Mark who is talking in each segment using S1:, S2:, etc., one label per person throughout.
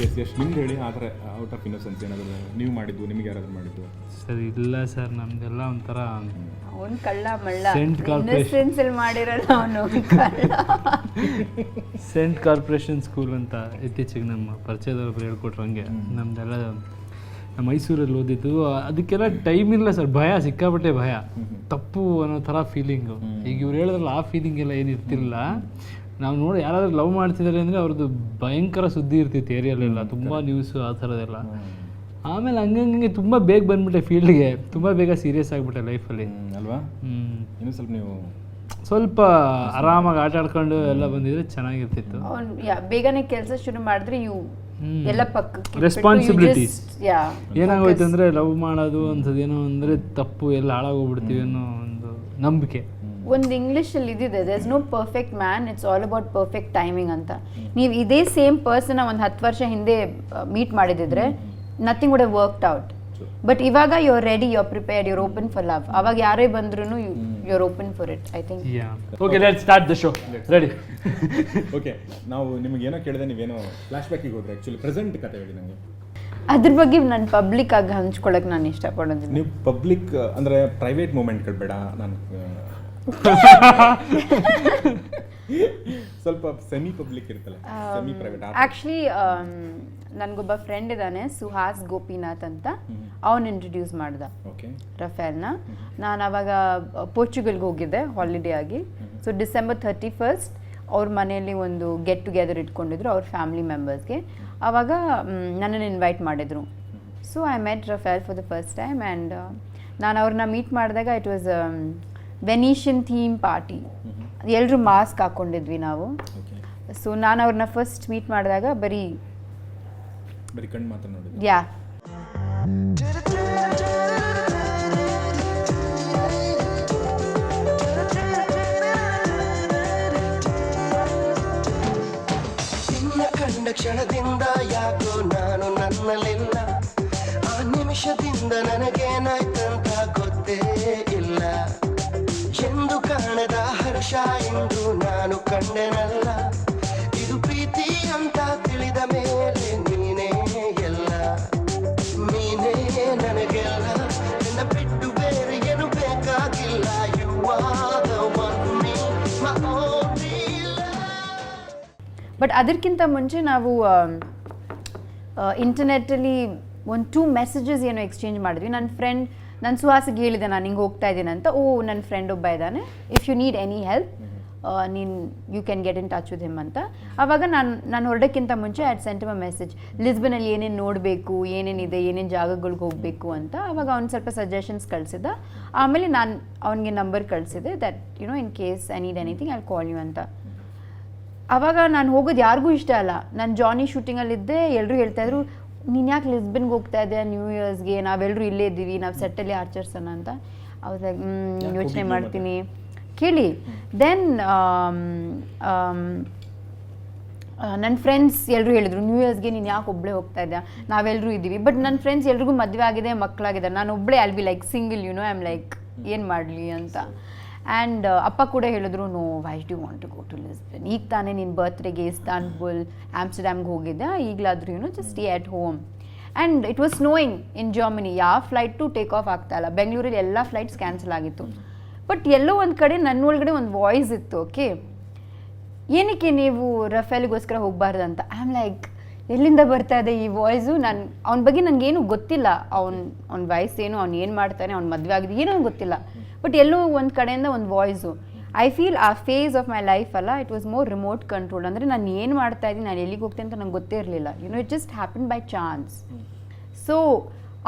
S1: ಎಷ್ಟು ನಿಮ್ಗೆ ಹೇಳಿ ಆ ಥರ ಔಟ್ ಆಫ್ ಇನ್ನೋಸೆನ್ಸ್ ಏನಾದರೂ ನೀವು ಮಾಡಿದ್ದು ನಿಮಗೆ ಯಾರಾದರೂ ಮಾಡಿದ್ದು?
S2: ಸರ್ ಇಲ್ಲ ಸರ್, ನಮ್ದೆಲ್ಲ ಒಂಥರ
S3: ಅವನು ಕಳ್ಳ ಮಳ್ಳ
S2: ಸೆಂಟ್
S3: ಇನ್ನೋಸೆನ್ಸ್ ಅಲ್ಲಿ ಮಾಡಿರಲ್ಲ ಅವನು.
S2: ಸೆಂಟ್ ಕಾರ್ಪೊರೇಷನ್ ಸ್ಕೂಲ್ ಅಂತ ಇತ್ತೀಚೆಗೆ ನಮ್ಮ ಪರಿಚಯದವ್ರು ಹೇಳ್ಕೊಟ್ರು. ಹಂಗೆ ನಮ್ದೆಲ್ಲ ನಮ್ಮ ಮೈಸೂರಲ್ಲಿ ಓದಿದ್ದು. ಅದಕ್ಕೆಲ್ಲ ಟೈಮ್ ಇಲ್ಲ ಸರ್, ಭಯ, ಸಿಕ್ಕಾಪಟ್ಟೆ ಭಯ, ತಪ್ಪು ಅನ್ನೋ ಥರ ಫೀಲಿಂಗು. ಈಗ ಇವ್ರು ಹೇಳಿದ್ರಲ್ಲ ಆ ಫೀಲಿಂಗ್ ಎಲ್ಲ ಏನು ಇರ್ತಿಲ್ಲ. ನಾವು ನೋಡಿ ಯಾರಾದ್ರೂ ಲವ್ ಮಾಡ್ತಿದ್ದಾರೆ ಅಂದರೆ ಅವ್ರದ್ದು ಭಯಂಕರ ಸುದ್ದಿ ಇರ್ತಿತ್ತು ಏರಿಯಲ್ಲೆಲ್ಲ, ತುಂಬ ನ್ಯೂಸು ಆ ಥರದ್ದೆಲ್ಲ. ಆಮೇಲೆ ಹಂಗಂಗೆ ತುಂಬ ಬೇಗ ಬಂದ್ಬಿಟ್ಟೆ ಫೀಲ್ಡ್ಗೆ, ತುಂಬ ಬೇಗ ಸೀರಿಯಸ್ ಆಗಿಬಿಟ್ಟೆ ಲೈಫಲ್ಲಿ
S1: ಅಲ್ವಾ? ಇನ್ನೂ ಸ್ವಲ್ಪ ನೀವು
S2: ಸ್ವಲ್ಪ ಆರಾಮಾಗಿ ಆಟ ಆಡ್ಕೊಂಡು ಎಲ್ಲ ಬಂದಿದ್ರೆ ಚೆನ್ನಾಗಿರ್ತಿತ್ತು.
S3: ಬೇಗನೆ ಕೆಲಸ ಶುರು ಮಾಡಿದ್ರೆ ಎಲ್ಲ ಪಕ್ಕ
S2: ರೆಸ್ಪಾನ್ಸಿಬಿಲಿಟೀಸ್ ಏನಾಗೋಯ್ತು ಅಂದರೆ ಲವ್ ಮಾಡೋದು ಅಂಥದ್ದೇನೋ ಅಂದರೆ ತಪ್ಪು, ಎಲ್ಲ ಹಾಳಾಗೋಗ್ಬಿಡ್ತೀವಿ ಅನ್ನೋ ಒಂದು ನಂಬಿಕೆ.
S3: ಒಂದು ಇಂಗ್ಲೀಷಲ್ಲಿ ಇದಿದೆ, there is no perfect man, it's all about perfect timing ಅಂತ. ನೀವು ಇದೇ ಸೇಮ್ ಪರ್ಸನ್ ಒಂದು 10 ವರ್ಷ ಹಿಂದೆ ಮೀಟ್ ಮಾಡಿದಿದ್ರೆ nothing would have worked out. But ಇವಾಗ you are ready, you are prepared, you are open for love. ಅವಾಗ ಯಾರೇ ಬಂದ್ರೂ you are open for it, I think.
S2: Okay, let's start the show. Ready?
S1: Okay, ನಾವು ನಿಮಗೇನೋ ಕೇಳಿದೆ, ನೀವೇನೋ flash ಬ್ಯಾಕಿಗೆ ಹೋದ್ರೆ actually present ಕತೆ ಹೇಳಿ ನನಗೆ.
S3: ಅದ್ರ ಬಗ್ಗೆ ನಾನು ಪಬ್ಲಿಕ್ ಆಗಿ ಹಂಚ್ಕೊಳಕ್ಕೆ ನಾನು ಇಷ್ಟಪಡೋದಿಲ್ಲ.
S1: ನೀವು ಪಬ್ಲಿಕ್ ಅಂದರೆ ಪ್ರೈವೇಟ್ ಮೂಮೆಂಟ್ಗಳು ಬೇಡ, ನಾನು ಸ್ವಲ್ಪ ಸೆಮಿ ಪಬ್ಲಿಕ್ ಇರ್ತಲ್ಲ, ಸೆಮಿ ಪ್ರೈವೇಟ್.
S3: ಆ್ಯಕ್ಚುಲಿ ನನಗೊಬ್ಬ ಫ್ರೆಂಡ್ ಇದ್ದಾನೆ, ಸುಹಾಸ್ ಗೋಪಿನಾಥ್ ಅಂತ. ಅವನು ಇಂಟ್ರೊಡ್ಯೂಸ್ ಮಾಡ್ದ ರಫೇಲ್ನ. ನಾನು ಅವಾಗ ಪೋರ್ಚುಗಲ್ಗೆ ಹೋಗಿದ್ದೆ ಹಾಲಿಡೇ ಆಗಿ. ಸೊ ಡಿಸೆಂಬರ್ 31 ಅವ್ರ ಮನೆಯಲ್ಲಿ ಒಂದು ಗೆಟ್ ಟುಗೆದರ್ ಇಟ್ಕೊಂಡಿದ್ರು ಅವ್ರ ಫ್ಯಾಮಿಲಿ ಮೆಂಬರ್ಸ್ಗೆ. ಆವಾಗ ನನ್ನನ್ನು ಇನ್ವೈಟ್ ಮಾಡಿದರು. So I met Rafale for the first time. And ನಾನು ಅವ್ರನ್ನ ಮೀಟ್ ಮಾಡಿದಾಗ it was Venetian theme party. ಎಲ್ಲರೂ ಮಾಸ್ಕ್ ಹಾಕ್ಕೊಂಡಿದ್ವಿ ನಾವು. ಸೊ ನಾನು ಅವ್ರನ್ನ ಫಸ್ಟ್ ಮೀಟ್ ಮಾಡಿದಾಗ ಬರೀ
S1: ಕಣ್ಣು ಮಾತ್ರ ನೋಡಿದ್ದೆ.
S3: ಯಾ
S4: ಕಂಡ ಕ್ಷಣದಿಂದ ಯಾಕೋ ನಾನು ನನ್ನಲ್ಲಿಲ್ಲ, ಆ ನಿಮಿಷದಿಂದ ನನಗೇನಾಯ್ತಂತ ಗೊತ್ತೇ ಇಲ್ಲ. ಎಂದು ಕಾಣದ ಹರ್ಷ ಇಂದು ನಾನು ಕಂಡೆನಲ್ಲ, ಇದು ಪ್ರೀತಿ ಅಂತ ತಿಳಿದ ಮೇಲೆ ನೀನೇ ಎಲ್ಲ, ನೀನೇ ನನಗೆಲ್ಲ, ನಿನ್ನ ಬಿಟ್ಟು ಬೇರೆ ಏನು ಬೇಕಾಗಿಲ್ಲ. You are the one me, my only love.
S3: But ಅದಕ್ಕಿಂತ ಮುಂಚೆ ನಾವು ಇಂಟರ್ನೆಟ್ಟಲ್ಲಿ ಒಂದು 2 ಮೆಸೇಜಸ್ ಏನೋ ಎಕ್ಸ್ಚೇಂಜ್ ಮಾಡಿದ್ವಿ. ನನ್ನ ಸುಹಾಸಿಗೆ ಹೇಳಿದೆ ನಾನು ಹಿಂಗೆ ಹೋಗ್ತಾ ಇದ್ದೀನಿ ಅಂತ. ನನ್ನ ಫ್ರೆಂಡ್ ಒಬ್ಬ ಇದ್ದಾನೆ, if you need any help you can get in touch with him ಅಂತ. ಆವಾಗ ನಾನು ಹೊರಡೋಕ್ಕಿಂತ ಮುಂಚೆ I had sent him a message, ಲಿಸ್ಬನಲ್ಲಿ ಏನೇನು ನೋಡಬೇಕು, ಏನೇನಿದೆ, ಏನೇನು ಜಾಗಗಳಿಗೆ ಹೋಗಬೇಕು ಅಂತ. ಆವಾಗ ಅವ್ನು ಸ್ವಲ್ಪ ಸಜೆಷನ್ಸ್ ಕಳಿಸಿದ. ಆಮೇಲೆ ನಾನು ಅವನಿಗೆ ನಂಬರ್ ಕಳಿಸಿದೆ, that in case I need anything I will call you ಅಂತ. ಆವಾಗ ನಾನು ಹೋಗೋದು ಯಾರಿಗೂ ಇಷ್ಟ ಅಲ್ಲ. ನಾನು ಜಾನಿ ಶೂಟಿಂಗಲ್ಲಿದ್ದೆ, ಎಲ್ಲರೂ ಹೇಳ್ತಾಯಿದ್ರು ನೀನು ಯಾಕೆ ಲಿಸ್ಬನ್ಗೆ ಹೋಗ್ತಾ ಇದ್ದೆ ನ್ಯೂ ಇಯರ್ಸ್ಗೆ, ನಾವೆಲ್ಲರೂ ಇಲ್ಲೇ ಇದ್ದೀವಿ, ನಾವು ಸೆಟ್ಟಲ್ಲಿ ಆಚರಿಸೋಣ ಅಂತ. ಅವಾಗ ಯೋಚನೆ ಮಾಡ್ತೀನಿ ಕೇಳಿ. ದೆನ್ ನನ್ನ ಫ್ರೆಂಡ್ಸ್ ಎಲ್ಲರೂ ಹೇಳಿದ್ರು ನ್ಯೂ ಇಯರ್ಸ್ಗೆ ನೀನು ಯಾಕೆ ಒಬ್ಬಳೇ ಹೋಗ್ತಾ ಇದ್ದೆ, ನಾವೆಲ್ಲರೂ ಇದ್ದೀವಿ. ಬಟ್ ನನ್ನ ಫ್ರೆಂಡ್ಸ್ ಎಲ್ರಿಗೂ ಮದುವೆ ಆಗಿದೆ, ಮಕ್ಕಳಾಗಿದ್ದಾರೆ, ನಾನು ಒಬ್ಬಳೇ I will be like single, I am like ಏನು ಮಾಡಲಿ ಅಂತ. ಆ್ಯಂಡ್ ಅಪ್ಪ ಕೂಡ ಹೇಳಿದ್ರು, no why do want to go to Lisbon, ಈಗ ತಾನೇ ನಿನ್ನ ಬರ್ತ್ಡೇಗೆ ಇಸ್ತಾನ್ಬುಲ್, ಆಮ್ಸ್ಟರ್ಡ್ಯಾಮ್ಗೆ ಹೋಗಿದ್ದೆ, ಈಗಲಾದ್ರೂ just stay at home. And it was snowing in Germany, ಯಾವ ಫ್ಲೈಟು ಟೇಕ್ ಆಫ್ ಆಗ್ತಾ ಇಲ್ಲ. ಬೆಂಗಳೂರಲ್ಲಿ ಎಲ್ಲ ಫ್ಲೈಟ್ಸ್ ಕ್ಯಾನ್ಸಲ್ ಆಗಿತ್ತು. ಬಟ್ ಎಲ್ಲೋ ಒಂದು ಕಡೆ ನನ್ನ ಒಳಗಡೆ ಒಂದು ವಾಯ್ಸ್ ಇತ್ತು, ಓಕೆ ಏನಕ್ಕೆ ನೀವು ರಫೇಲ್ಗೋಸ್ಕರ ಹೋಗಬಾರ್ದು ಅಂತ. ಐ ಆಮ್ ಲೈಕ್ ಎಲ್ಲಿಂದ ಬರ್ತಾ ಇದೆ ಈ ವಾಯ್ಸು. ಅವನ ಬಗ್ಗೆ ನನಗೇನು ಗೊತ್ತಿಲ್ಲ, ಅವ್ನ ವಯಸ್ಸೇನು, ಅವ್ನು ಏನು ಮಾಡ್ತಾನೆ, ಅವ್ನ ಮದುವೆ ಆಗಿದೆ, ಏನೋ ಗೊತ್ತಿಲ್ಲ. ಬಟ್ ಎಲ್ಲೋ ಒಂದು ಕಡೆಯಿಂದ ಒಂದು ವಾಯ್ಸು. ಐ ಫೀಲ್ ಆ ಫೇಸ್ ಆಫ್ ಮೈ ಲೈಫ್ ಅಲ್ಲ, it was more remote control. ಅಂದರೆ ನಾನು ಏನು ಮಾಡ್ತಾ ಇದ್ದೀನಿ, ನಾನು ಎಲ್ಲಿಗೆ ಹೋಗ್ತೇನೆ ಅಂತ ನಂಗೆ ಗೊತ್ತೇ ಇರಲಿಲ್ಲ. It just happen by chance. So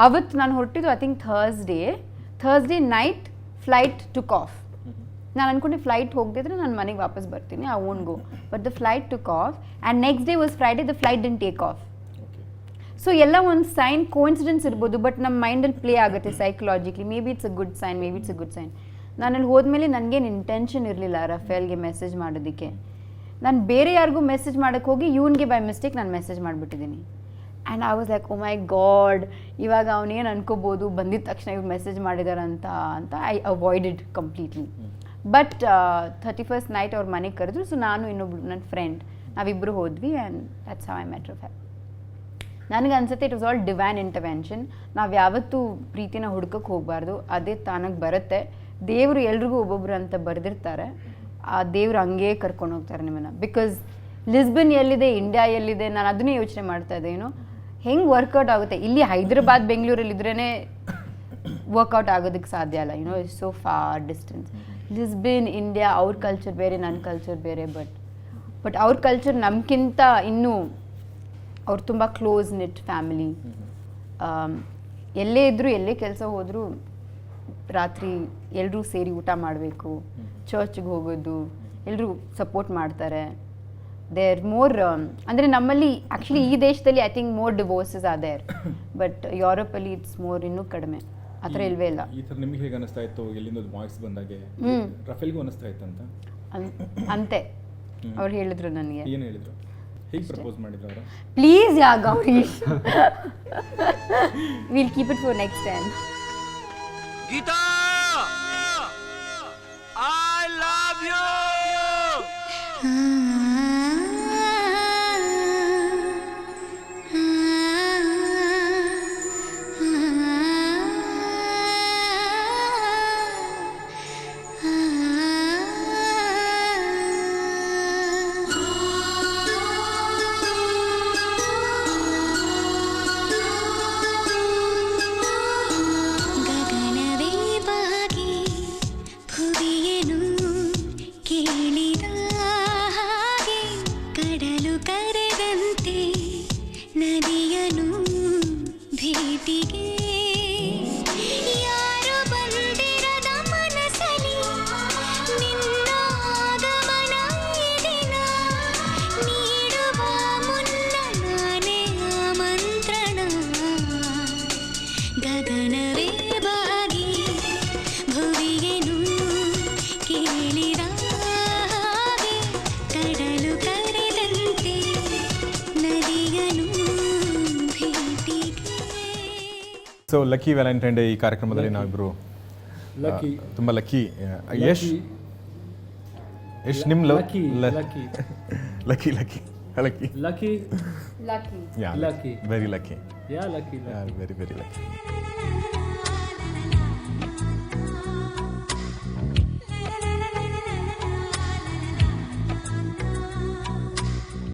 S3: ಅವತ್ತು ನಾನು ಹೊರಟಿದ್ದು I think Thursday night flight took off. ನಾನು ಅಂದ್ಕೊಂಡೆ ಫ್ಲೈಟ್ ಹೋಗದಿದ್ರೆ ನಾನು ಮನೆಗೆ ವಾಪಸ್ ಬರ್ತೀನಿ, I won't go. But the flight took off and next day was Friday, the flight didn't take off. So ಎಲ್ಲ ಒಂದು ಸೈನ್, ಕೋಇನ್ಸಿಡೆನ್ಸ್ ಇರ್ಬೋದು, ಬಟ್ ನಮ್ಮ ಮೈಂಡಲ್ಲಿ ಪ್ಲೇ ಆಗುತ್ತೆ psychologically. Maybe it's a good sign, maybe it's a good sign. ನಾನಲ್ಲಿ ಹೋದ್ಮೇಲೆ ನನಗೇನು intention ಇರಲಿಲ್ಲ ರಫೇಲ್ಗೆ ಮೆಸೇಜ್ ಮಾಡೋದಕ್ಕೆ. ನಾನು ಬೇರೆ ಯಾರಿಗೂ ಮೆಸೇಜ್ ಮಾಡೋಕ್ಕೆ ಹೋಗಿ ಇವನಿಗೆ ಬೈ ಮಿಸ್ಟೇಕ್ ನಾನು ಮೆಸೇಜ್ ಮಾಡಿಬಿಟ್ಟಿದ್ದೀನಿ. And I was like, oh my God, ಇವಾಗ ಅವನೇನು ಅನ್ಕೋಬೋದು, ಬಂದಿದ್ದ ತಕ್ಷಣ ಇವ್ರು ಮೆಸೇಜ್ ಮಾಡಿದಾರಂತ ಅಂತ. I avoided completely. But 31st night ಅವ್ರ ಮನೆಗೆ ಕರೆದ್ರು. ಸೊ ನಾನು ಇನ್ನೊಬ್ಳು ನನ್ನ ಫ್ರೆಂಡ್ ನಾವಿಬ್ಬರು ಹೋದ್ವಿ, and that's how I met Rafale. ನನಗೆ ಅನ್ಸುತ್ತೆ it was all divine intervention. ನಾವು ಯಾವತ್ತೂ ಪ್ರೀತಿನ ಹುಡ್ಕಕ್ಕೆ ಹೋಗಬಾರ್ದು, ಅದೇ ತಾನಾಗಿ ಬರುತ್ತೆ. ದೇವರು ಎಲ್ರಿಗೂ ಒಬ್ಬೊಬ್ರು ಅಂತ ಬರೆದಿರ್ತಾರೆ, ಆ ದೇವ್ರು ಹಂಗೇ ಕರ್ಕೊಂಡು ಹೋಗ್ತಾರೆ ನಿಮ್ಮನ್ನು. ಬಿಕಾಸ್ ಲಿಸ್ಬನ್ ಎಲ್ಲಿದೆ, ಇಂಡಿಯಾ ಎಲ್ಲಿದೆ, ನಾನು ಅದನ್ನೇ ಯೋಚನೆ ಮಾಡ್ತಾ ಇದ್ದೆ. ಏನೋ ಹೆಂಗೆ ವರ್ಕೌಟ್ ಆಗುತ್ತೆ. ಇಲ್ಲಿ ಹೈದ್ರಾಬಾದ್ ಬೆಂಗಳೂರಲ್ಲಿ ಇದ್ರೇ ವರ್ಕೌಟ್ ಆಗೋದಕ್ಕೆ ಸಾಧ್ಯ ಅಲ್ಲ. It's so for distance. Lisbon India, ಅವ್ರ ಕಲ್ಚರ್ ಬೇರೆ, ನನ್ನ ಕಲ್ಚರ್ ಬೇರೆ. ಬಟ್ ಅವ್ರ ಕಲ್ಚರ್ ನಮ್ಗಿಂತ ಇನ್ನೂ ಅವ್ರು ತುಂಬ ಕ್ಲೋಸ್ ನಿಟ್ ಫ್ಯಾಮಿಲಿ. ಎಲ್ಲೇ ಇದ್ದರೂ, ಎಲ್ಲೇ ಕೆಲಸ ಹೋದರೂ ರಾತ್ರಿ ಎಲ್ಲರೂ ಸೇರಿ ಊಟ ಮಾಡಬೇಕು, ಚರ್ಚ್ಗೆ ಹೋಗೋದು, ಎಲ್ಲರೂ ಸಪೋರ್ಟ್ ಮಾಡ್ತಾರೆ. ದೇರ್ ಮೋರ್ ಅಂದರೆ ನಮ್ಮಲ್ಲಿ ಆ್ಯಕ್ಚುಲಿ ಈ ದೇಶದಲ್ಲಿ I think more divorces are there, but ಯುರೋಪಲ್ಲಿ ಇಟ್ಸ್ ಮೋರ್ ಇನ್ನೂ ಕಡಿಮೆ. ಆ ಥರ ಇಲ್ವೇ ಇಲ್ಲ.
S1: ಈ ಥರ ನಿಮ್ಗೆ ಹೇಗೆ ಅನಿಸ್ತಾ ಇತ್ತು ಎಲ್ಲಿಂದ ವಾಯ್ಸ್ ಬಂದಾಗೆ? ರಫೇಲ್ಗೂ ಅನಿಸ್ತಾ ಇತ್ತಂತ
S3: ಅಂತೆ ಅವ್ರು ಹೇಳಿದ್ರು ನನಗೆ.
S1: ಏನು ಹೇಳಿದ್ರು? ಹೇಗೆ ಪ್ರಪೋಸ್ ಮಾಡಿದ್ರು ಅವರು?
S3: Please yeah Gauri, will keep it for next time.
S5: Geeta, I love you.
S1: So lucky Valentine day ಈ ಕಾರ್ಯಕ್ರಮದಲ್ಲಿ ನಾವಿಬ್ಬರು ತುಂಬ ಲಕ್ಕಿ. ಯಶ್ ನಿಮ್ಮ lucky lucky lucky lucky
S2: lucky
S1: very lucky
S2: yeah lucky
S1: very very lucky.